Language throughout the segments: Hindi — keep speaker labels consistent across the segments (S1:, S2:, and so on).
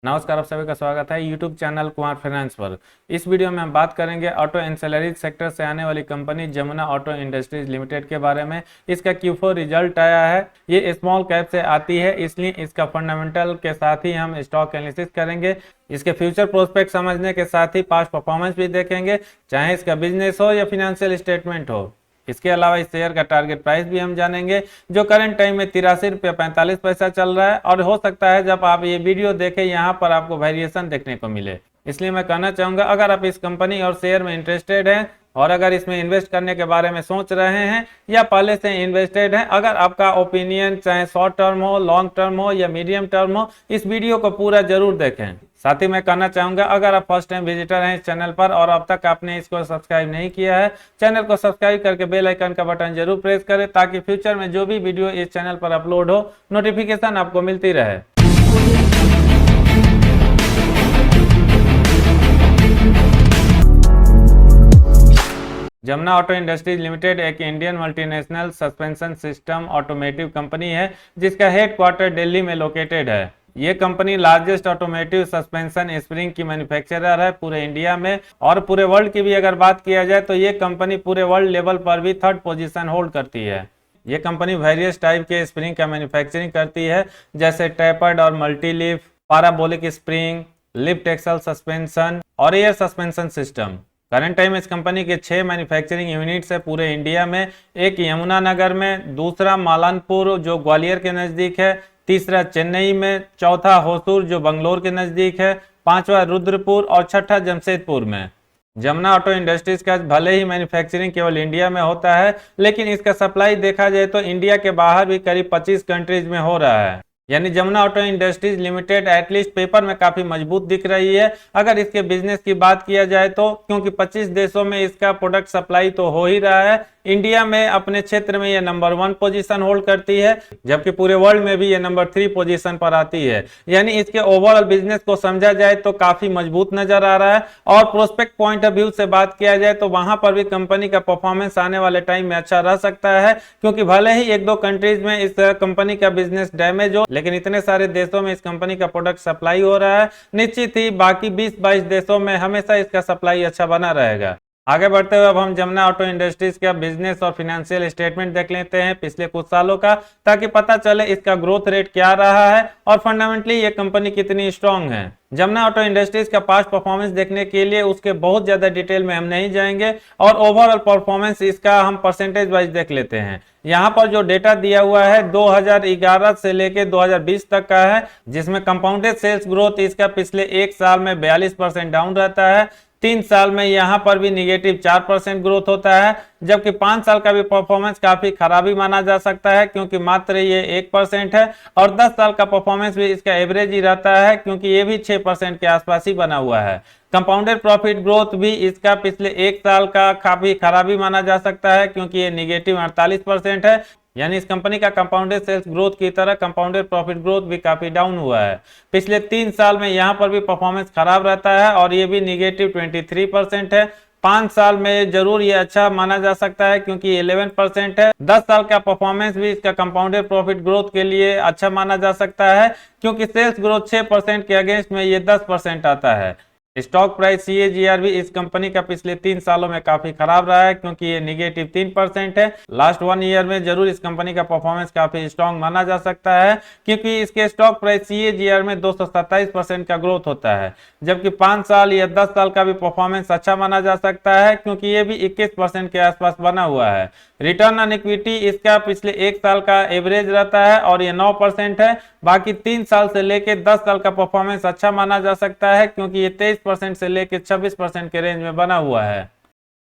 S1: नमस्कार, आप सभी का स्वागत है यूट्यूब चैनल कुमार फाइनेंस पर। इस वीडियो में हम बात करेंगे ऑटो एंसेलरी सेक्टर से आने वाली company Jamuna auto industries limited के बारे में। इसका Q4 रिजल्ट आया है। ये स्मॉल कैप से आती है, इसलिए इसका फंडामेंटल के साथ ही हम स्टॉक एनालिसिस करेंगे। इसके फ्यूचर प्रोस्पेक्ट समझने के साथ ही पास्ट परफॉर्मेंस भी देखेंगे, चाहे इसका बिजनेस हो या फिनेंशियल स्टेटमेंट हो। इसके अलावा इस शेयर का टारगेट प्राइस भी हम जानेंगे, जो करंट टाइम में 83 रुपये 45 पैसा चल रहा है। और हो सकता है जब आप ये वीडियो देखें यहाँ पर आपको वेरिएशन देखने को मिले। इसलिए मैं कहना चाहूँगा, अगर आप इस कंपनी और शेयर में इंटरेस्टेड हैं और अगर इसमें इन्वेस्ट करने के बारे में सोच रहे हैं या पहले से इन्वेस्टेड हैं, अगर आपका ओपिनियन चाहे शॉर्ट टर्म हो, लॉन्ग टर्म हो या मीडियम टर्म हो, इस वीडियो को पूरा जरूर देखें। साथ ही मैं कहना चाहूंगा, अगर आप फर्स्ट टाइम विजिटर हैं इस चैनल पर और अब तक आपने इसको सब्सक्राइब नहीं किया है, चैनल को सब्सक्राइब करके बेल आइकन का बटन जरूर प्रेस करें, ताकि फ्यूचर में जो भी वीडियो इस चैनल पर अपलोड हो नोटिफिकेशन आपको मिलती रहे। जमुना ऑटो इंडस्ट्रीज लिमिटेड एक Indian multinational suspension system automotive company है, जिसका हेडक्वार्टर दिल्ली में लोकेटेड है। ये company largest automotive suspension spring की मैन्युफैक्चरर है पूरे इंडिया में। और पूरे वर्ल्ड की भी अगर बात किया जाए तो ये कंपनी पूरे वर्ल्ड लेवल पर भी 3rd पोजीशन होल्ड करती है। ये कंपनी वेरियस टाइप के स्प्रिंग का मैन्युफैक्चरिंग करती है, जैसे टैपर्ड और multi leaf, parabolic spring, lift axle suspension और air suspension system. Current time इस कंपनी के 6 मैन्युफैक्चरिंग यूनिट्स है पूरे इंडिया में। एक यमुनानगर में, दूसरा मालानपुर जो ग्वालियर के नजदीक है, तीसरा चेन्नई में, चौथा होसूर जो बंगलोर के नजदीक है, पांचवा रुद्रपुर और छठा जमशेदपुर में। जमुना ऑटो इंडस्ट्रीज का भले ही मैन्युफैक्चरिंग केवल इंडिया में होता है, लेकिन इसका सप्लाई देखा जाए तो इंडिया के बाहर भी करीब 25 कंट्रीज में हो रहा है। यानी Jamuna auto industries limited at least paper में काफी मजबूत दिख रही है अगर इसके बिजनेस की बात किया जाए तो, क्योंकि 25 देशों में इसका प्रोडक्ट सप्लाई तो हो ही रहा है। इंडिया में अपने क्षेत्र में यह नंबर 1 पोजीशन होल्ड करती है, जबकि पूरे वर्ल्ड में भी यह नंबर 3 पोजीशन पर आती है। यानी इसके ओवरऑल बिजनेस को समझा जाए तो काफी मजबूत नजर आ रहा है। और प्रोस्पेक्ट पॉइंट ऑफ व्यू से बात किया जाए तो वहां पर भी कंपनी का परफॉर्मेंस आने वाले टाइम में अच्छा रह सकता है, क्योंकि भले ही 1-2 कंट्रीज में इस कंपनी का बिजनेस डैमेज हो, लेकिन इतने सारे देशों में इस कंपनी का प्रोडक्ट सप्लाई हो रहा है। निश्चित ही बाकी 20-22 देशों में हमेशा इसका सप्लाई अच्छा बना रहेगा। आगे बढ़ते हुए अब हम जमुना ऑटो इंडस्ट्रीज का बिजनेस और फिनेंशियल स्टेटमेंट देख लेते हैं पिछले कुछ सालों का, ताकि पता चले इसका ग्रोथ रेट क्या रहा है और फंडामेंटली ये कंपनी कितनी स्ट्रांग है। जमुना ऑटो इंडस्ट्रीज का पास्ट परफॉर्मेंस देखने के लिए उसके बहुत ज्यादा डिटेल में हम नहीं जाएंगे और ओवरऑल परफॉर्मेंस इसका हम परसेंटेज वाइज देख लेते हैं। यहाँ पर जो डेटा दिया हुआ है 2011 से लेके 2020 तक का है, जिसमें कंपाउंडेड सेल्स ग्रोथ इसका पिछले एक साल में 42% डाउन रहता है। 3 साल में यहाँ पर भी निगेटिव 4% ग्रोथ होता है, जबकि 5 साल का भी परफॉर्मेंस काफी खराबी माना जा सकता है, क्योंकि मात्र ये 1% है। और 10 साल का परफॉर्मेंस भी इसका एवरेज ही रहता है, क्योंकि ये भी 6% के आसपास ही बना हुआ है। कंपाउंडेड प्रॉफिट ग्रोथ भी इसका पिछले एक साल का काफी खराबी माना जा सकता है, क्योंकि ये निगेटिव 48% है। यानी इस कंपनी का कंपाउंडेड सेल्स ग्रोथ की तरह कंपाउंडेड प्रॉफिट ग्रोथ भी काफी डाउन हुआ है। पिछले 3 साल में यहाँ पर भी परफॉर्मेंस खराब रहता है और ये भी निगेटिव 23% है। 5 साल में जरूर ये अच्छा माना जा सकता है, क्योंकि 11% है। 10 साल का परफॉर्मेंस भी इसका कंपाउंडेड प्रॉफिट ग्रोथ के लिए अच्छा माना जा सकता है, क्योंकि सेल्स ग्रोथ 6% के अगेंस्ट में ये 10% आता है। स्टॉक प्राइस CAGR भी इस कंपनी का पिछले 3 सालों में काफी खराब रहा है, क्योंकि ये निगेटिव 3% है। लास्ट 1 ईयर में जरूर इस कंपनी का परफॉर्मेंस काफी स्ट्रांग माना जा सकता है, क्योंकि इसके स्टॉक प्राइस CAGR में 227% का ग्रोथ होता है, जबकि 5 साल या 10 साल का भी परफॉर्मेंस अच्छा माना जा सकता है, क्योंकि ये भी 21% के आसपास बना हुआ है। रिटर्न ऑन इक्विटी इसका पिछले एक साल का एवरेज रहता है और ये 9% है। बाकी 3 साल से लेके 10 साल का परफॉर्मेंस अच्छा माना जा सकता है, क्योंकि ये 23% से लेके 26% के रेंज में बना हुआ है।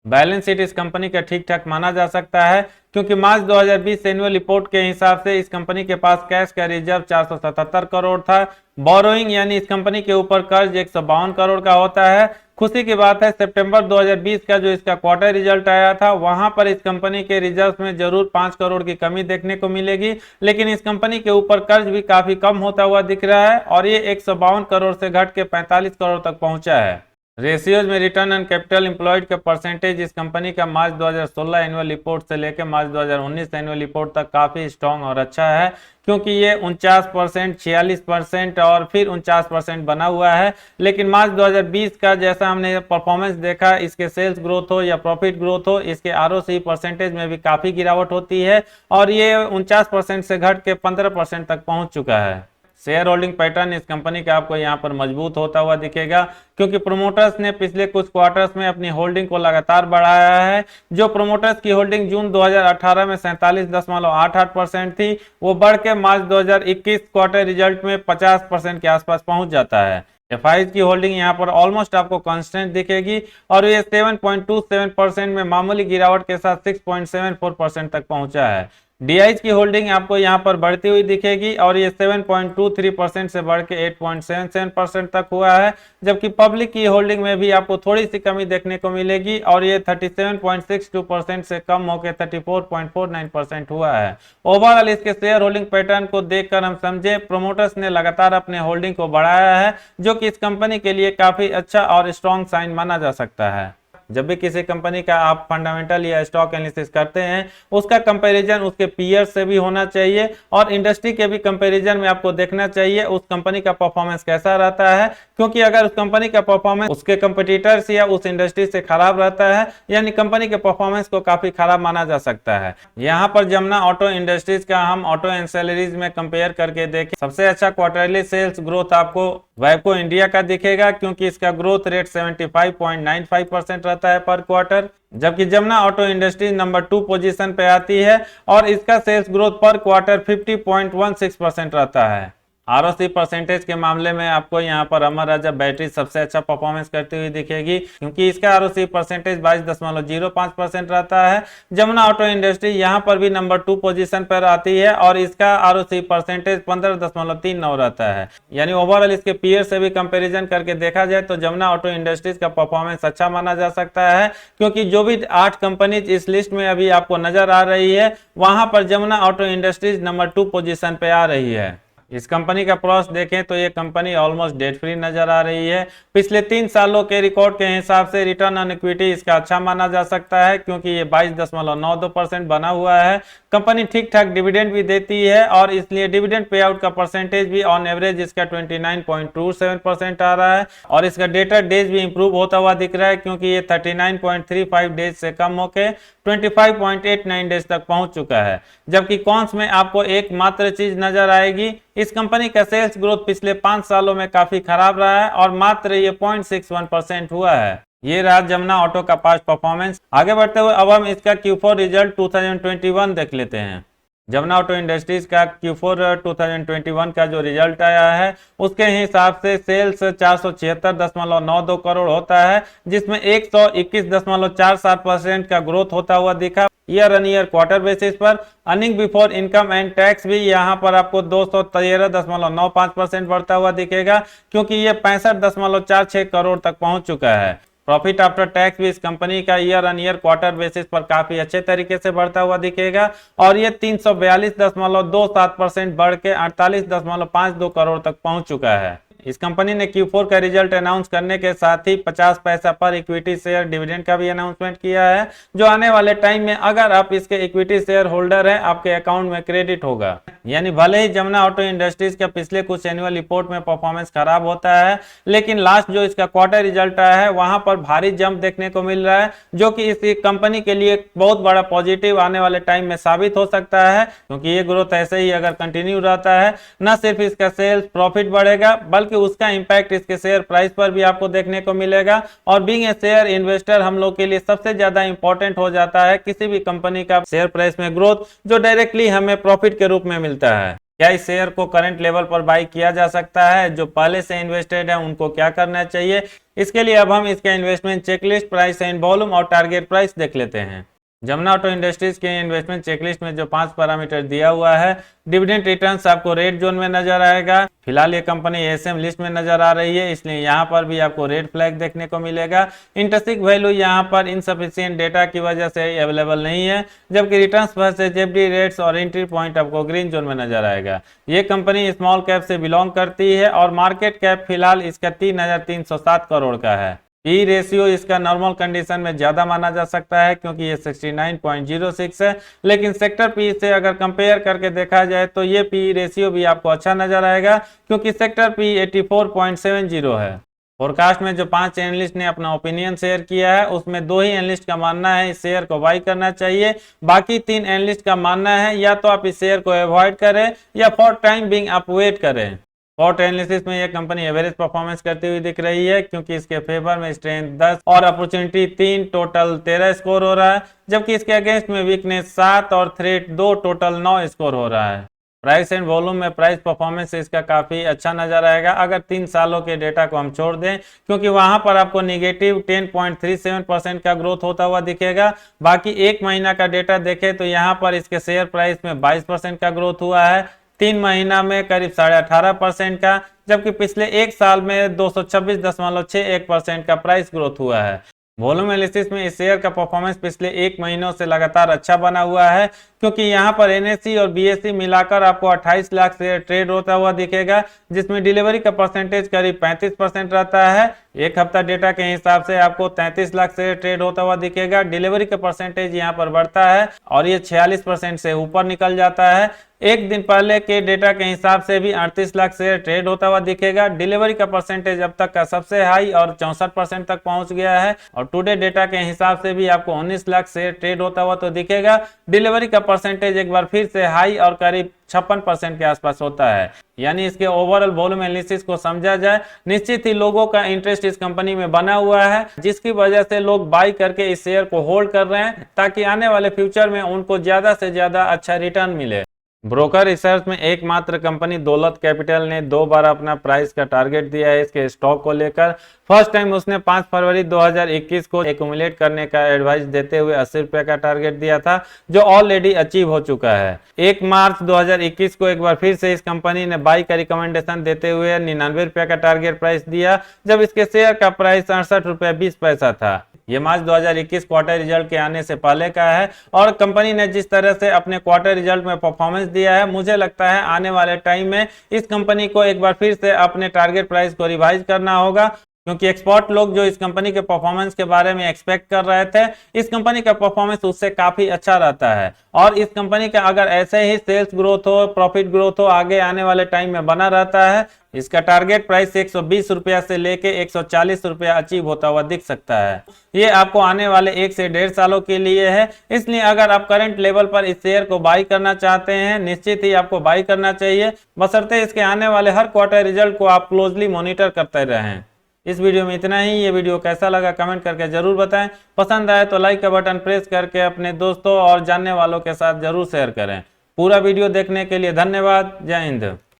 S1: बैलेंस शीट इस कंपनी का ठीक ठाक माना जा सकता है, क्योंकि मार्च 2020 एनुअल रिपोर्ट के हिसाब से इस कंपनी के पास कैश का रिजर्व 477 करोड़ था। बोरोइंग यानी इस कंपनी के ऊपर कर्ज 152 करोड़ का होता है। खुशी की बात है, सितंबर 2020 का जो इसका क्वार्टर रिजल्ट आया था, वहां पर इस कंपनी के रिजर्व में जरूर 5 करोड़ की कमी देखने को मिलेगी, लेकिन इस कंपनी के ऊपर कर्ज भी काफी कम होता हुआ दिख रहा है और ये 152 करोड़ से घट के 45 करोड़ तक पहुंचा है। रेशियोज में रिटर्न ऑन कैपिटल एम्प्लॉयड का परसेंटेज इस कंपनी का मार्च 2016 एनुअल रिपोर्ट से लेकर मार्च 2019 एनुअल रिपोर्ट तक काफी स्ट्रांग और अच्छा है, क्योंकि ये 49%, 46% और फिर 49% बना हुआ है। लेकिन मार्च 2020 का जैसा हमने परफॉर्मेंस देखा, इसके सेल्स ग्रोथ हो या प्रॉफिट ग्रोथ हो, इसके आरओसी परसेंटेज में भी काफी गिरावट होती है और ये 49% से घट के 15% तक पहुंच चुका है। शेयर होल्डिंग पैटर्न इस कंपनी का आपको यहाँ पर मजबूत होता हुआ दिखेगा, क्योंकि प्रोमोटर्स ने पिछले कुछ क्वार्टर्स में अपनी होल्डिंग को लगातार बढ़ाया है। जो प्रोमोटर्स की होल्डिंग जून 2018 में 47.88% थी, वो बढ़ के मार्च 2021 क्वार्टर रिजल्ट में 50% के आसपास पहुंच जाता है। एफआईज की होल्डिंग यहाँ पर ऑलमोस्ट आपको कांस्टेंट दिखेगी और ये 7.27% में मामूली गिरावट के साथ 6.74% तक पहुंचा है। डीआईज की होल्डिंग आपको यहाँ पर बढ़ती हुई दिखेगी और ये 7.23% से बढ़ के 8.77% तक हुआ है, जबकि पब्लिक की होल्डिंग में भी आपको थोड़ी सी कमी देखने को मिलेगी और ये 37.62% से कम होकर 34.49% हुआ है। ओवरऑल इसके शेयर होल्डिंग पैटर्न को देखकर हम समझे प्रोमोटर्स ने लगातार अपने होल्डिंग को बढ़ाया है, जो कि इस कंपनी के लिए काफी अच्छा और स्ट्रॉन्ग साइन माना जा सकता है। जब भी किसी कंपनी का आप फंडामेंटल या स्टॉक एनालिसिस करते हैं, उसका कंपैरिजन उसके पीयर से भी होना चाहिए और इंडस्ट्री के भी कंपैरिजन में आपको देखना चाहिए उस कंपनी का परफॉर्मेंस कैसा रहता है, क्योंकि अगर उस कंपनी का परफॉर्मेंस उसके कंपटीटर्स या उस इंडस्ट्री से खराब रहता है, यानी कंपनी के परफॉर्मेंस को काफी खराब माना जा सकता है। यहाँ पर जमुना ऑटो इंडस्ट्रीज का हम ऑटो एंसेलरीज में कंपेयर करके देखें, सबसे अच्छा क्वार्टरली सेल्स ग्रोथ आपको वैबको इंडिया का दिखेगा, क्योंकि इसका ग्रोथ रेट 75.95% रहता है पर क्वार्टर, जबकि Jamuna auto industries number 2 position पे आती है और इसका सेल्स ग्रोथ पर क्वार्टर 50.16% रहता है। आरओसी परसेंटेज के मामले में आपको यहाँ पर अमर राजा बैटरी सबसे अच्छा परफॉर्मेंस करती हुई दिखेगी, क्योंकि इसका आरओसी परसेंटेज 22.05% रहता है। जमुना ऑटो इंडस्ट्री यहाँ पर भी नंबर 2 पोजीशन पर आती है और इसका आरओसी परसेंटेज 15.39 रहता है। यानी ओवरऑल इसके पीयर से भी कंपेरिजन करके देखा जाए तो जमुना ऑटो इंडस्ट्रीज का परफॉर्मेंस अच्छा माना जा सकता है, क्योंकि जो भी 8 कंपनीज इस लिस्ट में अभी आपको नजर आ रही है, वहां पर Jamuna auto industries number 2 position पे आ रही है। इस कंपनी का प्रॉस देखें तो ये कंपनी ऑलमोस्ट डेट फ्री नजर आ रही है। पिछले 3 सालों के रिकॉर्ड के हिसाब से रिटर्न ऑन इक्विटी इसका अच्छा माना जा सकता है, क्योंकि ये 22.92% बना हुआ है। कंपनी ठीक ठाक डिविडेंड भी देती है और इसलिए डिविडेंड पे आउट का परसेंटेज भी ऑन एवरेज इसका 29.27% आ रहा है और इसका डेटर डेज भी इंप्रूव होता हुआ दिख रहा है, क्योंकि ये 39.35 डेज से कम होके 25.89 डेज तक पहुंच चुका है। जबकि कॉन्स में आपको एकमात्र चीज नजर आएगी, इस कंपनी का सेल्स ग्रोथ पिछले 5 सालों में काफी खराब रहा है और मात्र ये 0.61% हुआ है। ये रहा जमुना ऑटो का पास्ट परफॉर्मेंस। आगे बढ़ते हुए अब हम इसका Q4 रिजल्ट 2021 देख लेते हैं। जमुना ऑटो इंडस्ट्रीज का Q4 2021 का जो रिजल्ट आया है, उसके हिसाब से सेल्स 476.92 करोड़ होता है, जिसमें 121.47% का ग्रोथ होता हुआ दिखा year on year quarter basis पर। Earning before income and tax भी यहाँ पर आपको 213.95% बढ़ता हुआ दिखेगा, क्योंकि ये 65.46 करोड़ तक पहुंच चुका है। प्रॉफिट आफ्टर टैक्स भी इस कंपनी का year on year quarter basis पर काफी अच्छे तरीके से बढ़ता हुआ दिखेगा और ये 342.27% बढ़ के 48.52 करोड़ तक पहुंच चुका है। इस कंपनी ने Q4 का रिजल्ट अनाउंस करने के साथ ही 50 पैसा पर इक्विटी शेयर डिविडेंड का भी अनाउंसमेंट किया है, जो आने वाले टाइम में अगर आप इसके इक्विटी शेयर होल्डर हैं, आपके अकाउंट में क्रेडिट होगा। यानी भले ही जमुना ऑटो इंडस्ट्रीज के पिछले कुछ एनुअल रिपोर्ट में परफॉर्मेंस खराब होता है, लेकिन लास्ट जो इसका क्वार्टर रिजल्ट आया है वहां पर भारी जंप देखने को मिल रहा है, जो कि इस कंपनी के लिए बहुत बड़ा पॉजिटिव आने वाले टाइम में साबित हो सकता है, क्योंकि ये ग्रोथ ऐसे ही अगर कंटिन्यू रहता है, न सिर्फ इसका सेल्स प्रॉफिट बढ़ेगा बल्कि उसका इंपैक्ट इसके शेयर प्राइस पर भी आपको देखने को मिलेगा। और बीइंग ए शेयर इन्वेस्टर हम लोग के लिए सबसे ज्यादा इंपॉर्टेंट हो जाता है किसी भी कंपनी का शेयर प्राइस में ग्रोथ, जो डायरेक्टली हमें प्रॉफिट के रूप में मिलता है। क्या इस शेयर को करंट लेवल पर बाई किया जा सकता है? जो पहले से इन्वेस्टेड है उनको क्या करना चाहिए? इसके लिए अब हम इसका investment checklist, price and volume और टारगेट प्राइस देख लेते हैं। जमुना ऑटो इंडस्ट्रीज के इन्वेस्टमेंट चेकलिस्ट में जो 5 पैरामीटर दिया हुआ है, डिविडेंड रिटर्न्स आपको रेड जोन में नजर आएगा। फिलहाल ये कंपनी एसएम लिस्ट में नजर आ रही है, इसलिए यहाँ पर भी आपको रेड फ्लैग देखने को मिलेगा। इंट्रिंसिक वैल्यू यहाँ पर इनसफिशिएंट डेटा की वजह से अवेलेबल नहीं है, जबकि रिटर्न्स वर्सेस एफडी रेट्स और एंट्री पॉइंट आपको ग्रीन जोन में नजर आएगा। ये कंपनी स्मॉल कैप से बिलोंग करती है और मार्केट कैप फिलहाल इसका 3,307 करोड़ का है। पी रेशियो इसका नॉर्मल कंडीशन में ज्यादा माना जा सकता है क्योंकि ये 69.06 है, लेकिन सेक्टर पी से अगर कंपेयर करके देखा जाए तो ये पी रेशियो भी आपको अच्छा नजर आएगा क्योंकि सेक्टर पी 84.70 है। फोरकास्ट में जो 5 एनालिस्ट ने अपना ओपिनियन शेयर किया है उसमें 2 ही एनालिस्ट का मानना है इस शेयर को बाई करना चाहिए, बाकी 3 एनालिस्ट का मानना है या तो आप इस शेयर को अवॉइड करें या फॉर टाइम बिंग आप वेट करें। फॉर एनालिसिस में यह कंपनी एवरेज परफॉर्मेंस करती हुई दिख रही है क्योंकि इसके फेवर में स्ट्रेंथ 10 और अपॉर्चुनिटी 3 टोटल 13 स्कोर हो रहा है, जबकि इसके अगेंस्ट में वीकनेस 7 और थ्रेट 2 टोटल 9 स्कोर हो रहा है। प्राइस एंड वॉल्यूम में प्राइस परफॉर्मेंस से इसका काफी अच्छा नजर आएगा अगर 3 सालों के डेटा को हम छोड़ दें, क्योंकि वहां पर आपको निगेटिव 10.37% का ग्रोथ होता हुआ दिखेगा। बाकी एक महीना का डेटा देखें तो यहाँ पर इसके शेयर प्राइस में 22% का ग्रोथ हुआ है, 3 महीना में करीब 18.5% का, जबकि पिछले एक साल में 226.61% का प्राइस ग्रोथ हुआ है। वॉल्यूम एनालिसिस में इस शेयर का परफॉर्मेंस पिछले एक महीनों से लगातार अच्छा बना हुआ है क्योंकि यहाँ पर एनएससी और बीएससी मिलाकर आपको 28 लाख शेयर ट्रेड होता हुआ दिखेगा, जिसमें डिलीवरी का परसेंटेज करीब 35% रहता है। एक हफ्ता डेटा के हिसाब से आपको 33 लाख शेयर ट्रेड होता हुआ दिखेगा, डिलीवरी का परसेंटेज यहाँ पर बढ़ता है और ये 46% से ऊपर निकल जाता है। एक दिन पहले के डेटा के हिसाब से भी 38 लाख शेयर ट्रेड होता हुआ दिखेगा, डिलीवरी का परसेंटेज अब तक का सबसे हाई और 64% तक पहुंच गया है और टुडे डेटा के हिसाब से भी आपको 19 लाख शेयर ट्रेड होता हुआ तो दिखेगा, डिलीवरी का परसेंटेज एक बार फिर से हाई और करीब 56% के आसपास होता है। यानी इसके ओवरऑल वॉल्यूम एनालिसिस को समझा जाए, निश्चित ही लोगों का इंटरेस्ट इस कंपनी में बना हुआ है जिसकी वजह से लोग बाई करके इस शेयर को होल्ड कर रहे हैं ताकि आने वाले फ्यूचर में उनको ज्यादा से ज्यादा अच्छा रिटर्न मिले। ब्रोकर रिसर्च में एकमात्र कंपनी दौलत कैपिटल ने 2 बार अपना प्राइस का टारगेट दिया है इसके स्टॉक को लेकर। फर्स्ट टाइम उसने 5 फरवरी 2021 को एक्यूमुलेट करने का एडवाइस देते हुए 80 रुपए का टारगेट दिया था जो ऑलरेडी अचीव हो चुका है। 1 मार्च 2021 को एक बार फिर से इस कंपनी ने बाई का रिकमेंडेशन देते हुए 99 रुपए का टारगेट प्राइस दिया जब इसके शेयर का प्राइस 68 रुपए 20 पैसा था। ये मार्च 2021 क्वार्टर रिजल्ट के आने से पहले का है और कंपनी ने जिस तरह से अपने क्वार्टर रिजल्ट में परफॉर्मेंस दिया है, मुझे लगता है आने वाले टाइम में इस कंपनी को एक बार फिर से अपने टारगेट प्राइस को रिवाइज करना होगा क्योंकि एक्सपर्ट लोग जो इस कंपनी के परफॉर्मेंस के बारे में एक्सपेक्ट कर रहे थे, इस कंपनी का परफॉर्मेंस उससे काफी अच्छा रहता है और इस कंपनी का अगर ऐसे ही सेल्स ग्रोथ हो, प्रॉफिट ग्रोथ हो आगे आने वाले टाइम में बना रहता है, इसका टारगेट प्राइस 120 रुपया से लेके 140 रुपया अचीव होता हुआ दिख सकता है। ये आपको आने वाले 1 से 1.5 सालों के लिए है, इसलिए अगर आप करंट लेवल पर इस शेयर को बाई करना चाहते हैं निश्चित ही आपको बाई करना चाहिए, बशर्ते इसके आने वाले हर क्वार्टर रिजल्ट को आप क्लोजली मॉनिटर करते रहें। इस वीडियो में इतना ही। ये वीडियो कैसा लगा कमेंट करके जरूर बताएं, पसंद आए तो लाइक का बटन प्रेस करके अपने दोस्तों और जानने वालों के साथ जरूर शेयर करें। पूरा वीडियो देखने के लिए धन्यवाद। जय हिंद।